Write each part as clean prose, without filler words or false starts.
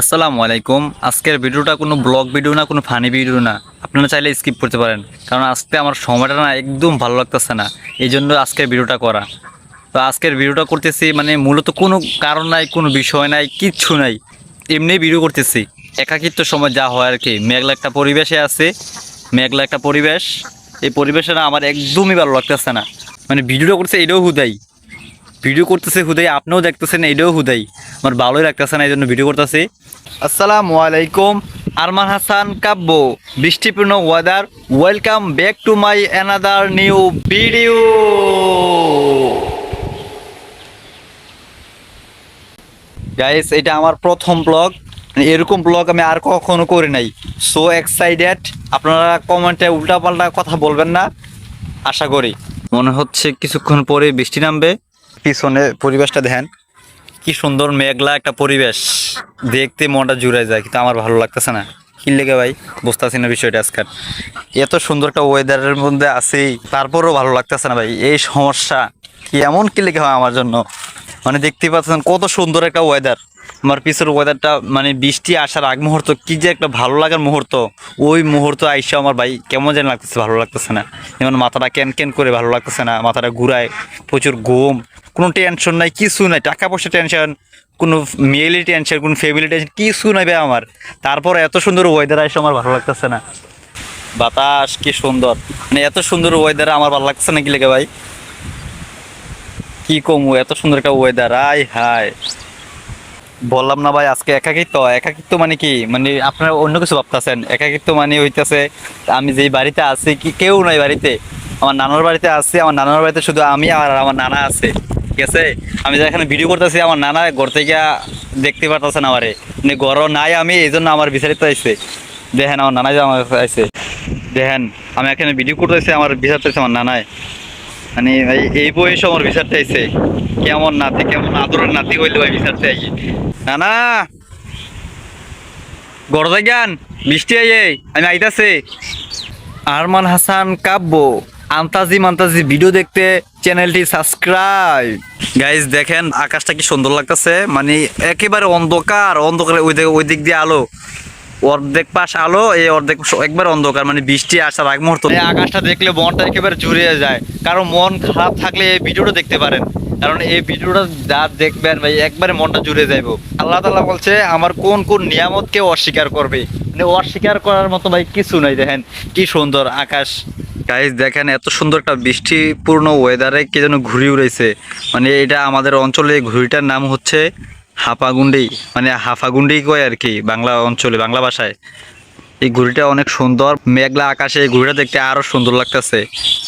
আসসালামু আলাইকুম। আজকের ভিডিওটা কোনো ব্লগ ভিডিও না, কোনো ফানি ভিডিও না। আপনারা চাইলে স্কিপ করতে পারেন, কারণ আজকে আমার সময়টা না একদম ভালো লাগতেছে না, এই জন্য আজকের ভিডিওটা করা। তো আজকের ভিডিওটা করতেছি মানে মূলত কোনো কারণ নাই, কোনো বিষয় নাই, কিচ্ছু নাই, এমনি ভিডিও করতেছি। একাকিত্ব সময় যা হয় আর কি। মেঘলা একটা পরিবেশে আছে, মেঘলা একটা পরিবেশ। এই পরিবেশে না আমার একদমই ভালো লাগতেছে না। মানে ভিডিওটা করছে এটাও হুদাই, ভিডিও করতেছে হুদাই, আপনিও দেখতেছেন এটাও হুদাই। আমার ভালোই লাগতেছে না, এই জন্য ভিডিও করতেছি। আসসালামু আলাইকুম। আরমান হাসান কাব্য, বৃষ্টিপূর্ণ weather. Welcome back to my another new video. Guys, এটা আমার প্রথম ব্লগ। এরকম ব্লগ আমি আর কখনো করি নাই। So excited. আপনারা কমেন্টে উল্টাপাল্টা কথা বলবেন না আশা করি। মনে হচ্ছে কিছুক্ষণ পরে বৃষ্টি নামবে। পিছনে পরিবেশটা দেখেন, কি সুন্দর মেঘলা একটা পরিবেশ, দেখতে মনটা জুড়ে যায়, কিন্তু আমার ভালো লাগতেছে না। কি লেগে ভাই বুঝতেছি না বিষয়টা। আজকাল এত সুন্দর একটা ওয়েদারের মধ্যে আছি, তারপরেও ভালো লাগতেছে না ভাই। এই সমস্যা কি এমন কি লেগে হয় আমার জন্য? মানে দেখতেই পাচ্ছেন কত সুন্দর একটা ওয়েদার। আমার পিছের ওয়েদারটা মানে বৃষ্টি আসার আগ মুহূর্ত কি যে একটা ভালো লাগার মুহূর্ত, ওই মুহূর্ত আইসা আমার ভাই কেমন যেন লাগতেছে, ভালো লাগতেছে না। যেমন মাথাটা ক্যান ক্যান করে, ভালো লাগতেছে না, মাথাটা ঘুরায়, প্রচুর ঘুম, কোনো টেনশন নাই, কিছু নাই, টাকা পয়সা টেনশন, কোনো মেয়েলি টেনশন, কোনো ফ্যামিলি টেনশন, কিছু নাই ভাই আমার। তারপর এত সুন্দর ওয়েদার আসে আমার ভালো লাগতেছে না। বাতাস কি সুন্দর, মানে এত সুন্দর ওয়েদার আমার ভালো লাগতেছে না কি লেগে ভাই। কি কমু, এত সুন্দর একটা ওয়েদার, আয় হায়। বললাম না ভাই, আজকে একাকিত্ব। একাকিত্ব মানে কি, মানে আপনারা অন্য কিছু ভাবতেছেন। একাকিত্ব মানে হইতেছে আমি যেই বাড়িতে আছি, কি কেউ নাই বাড়িতে। আমার নানার বাড়িতে আছি, আমার নানার বাড়িতে শুধু আমি আর আমার নানা আছে, ঠিক আছে। আমি যেখানে ভিডিও করতেছি, আমার নানা ঘর থেকে দেখতে পারতেছেন আমারে, মানে ঘরও নাই আমি, এই জন্য আমার বিচারিত আইছে। দেখেন আমার নানাই যে আমার আইছে, দেখেন আমি এখানে ভিডিও করতেছি, আমার বিচারতে আইছে আমার নানায়। মানে ভাই এই বয়সে আমার বিচারতে আইছে, কেমন নাতি, কেমন আদরের নাতি হইলে ভাই বিচারতে আইছে। না না, গড় জ্ঞান, বৃষ্টি আইয়ে আমি আইতাছে। আরমান হাসান কাব্য, আন্তাজি মান্তাজি ভিডিও দেখতে চ্যানেলটি সাবস্ক্রাইব। গাইজ দেখেন আকাশটা কি সুন্দর লাগতেছে, মানে একেবারে অন্ধকার, অন্ধকারে ওই দিক দিয়ে আলো, অর্ধেক পাশ আলো, এই অর্ধেক একবার অন্ধকার। মানে বৃষ্টি আসার আগ মুহূর্ত এই আকাশটা দেখলে মনটা একেবারে জুড়িয়ে যায়। কারণ মন খারাপ থাকলে এই ভিডিওটা দেখতে পারেন, কারণ এই ভিডিওটা যা দেখবেন ভাই একবারে মনটা জুড়ে যাইব। আল্লাহ তাআলা বলছে আমার কোন কোন নিয়ামতকে অস্বীকার করবে, মানে অস্বীকার করার মতো ভাই কিছু নাই। দেখেন কি সুন্দর আকাশ। গাইজ দেখেন এত সুন্দর একটা বৃষ্টিপূর্ণ ওয়েদারে কি যেন ঘুড়ি উড়াইছে। মানে এটা আমাদের অঞ্চলে ঘুড়িটার নাম হচ্ছে হাফাগুন্ডি, মানে হাফাগুন্ডি কয় আর কি বাংলা অঞ্চলে, বাংলা ভাষায়। এই ঘুড়িটা অনেক সুন্দর, মেঘলা আকাশে এই ঘুড়িটা দেখতে আরো সুন্দর লাগতেছে।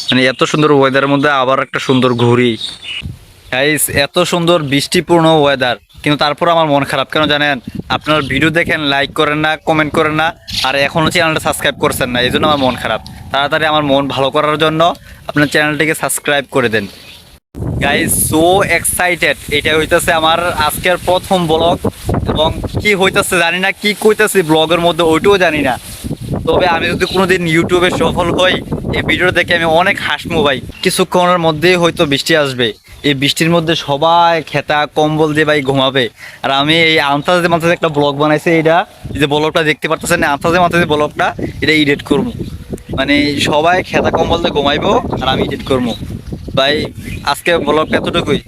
মানে এত সুন্দর ওয়েদারের মধ্যে আবার একটা সুন্দর ঘুড়ি। গাইস এত সুন্দর বৃষ্টিপূর্ণ ওয়েদার, কিন্তু তারপর আমার মন খারাপ কেন জানেন? আপনার ভিডিও দেখেন, লাইক করেন না, কমেন্ট করেন না, আর এখনো চ্যানেলটা সাবস্ক্রাইব করছেন না, এই জন্য আমার মন খারাপ। তাড়াতাড়ি আমার মন ভালো করার জন্য আপনার চ্যানেলটিকে সাবস্ক্রাইব করে দেন। গাইজ সো এক্সাইটেড, এটা হইতেছে আমার আজকের প্রথম ব্লগ, এবং কি হইতেছে জানি না, কি কইতেছি ব্লগের মধ্যে ওইটাও জানি না। তবে আমি যদি কোনোদিন ইউটিউবে সফল হই, এই ভিডিও দেখে আমি অনেক হাসবো ভাই। কিছুক্ষণের মধ্যেই হয়তো বৃষ্টি আসবে, এই বৃষ্টির মধ্যে সবাই খেতা কম্বল দিয়ে ভাই ঘুমাবে, আর আমি এই আন্তাজে মান্তাজে একটা ব্লগ বানাইছি। এইটা যে ব্লগটা দেখতে পারতেছেন, আন্তাজে মান্তাজে ব্লগটা, এটা এডিট করবো। মানে সবাই খেতা কম্বল দিয়ে ঘুমাইবো আর আমি এডিট করবো ভাই। আজকে ব্লগটা এতটুকুই।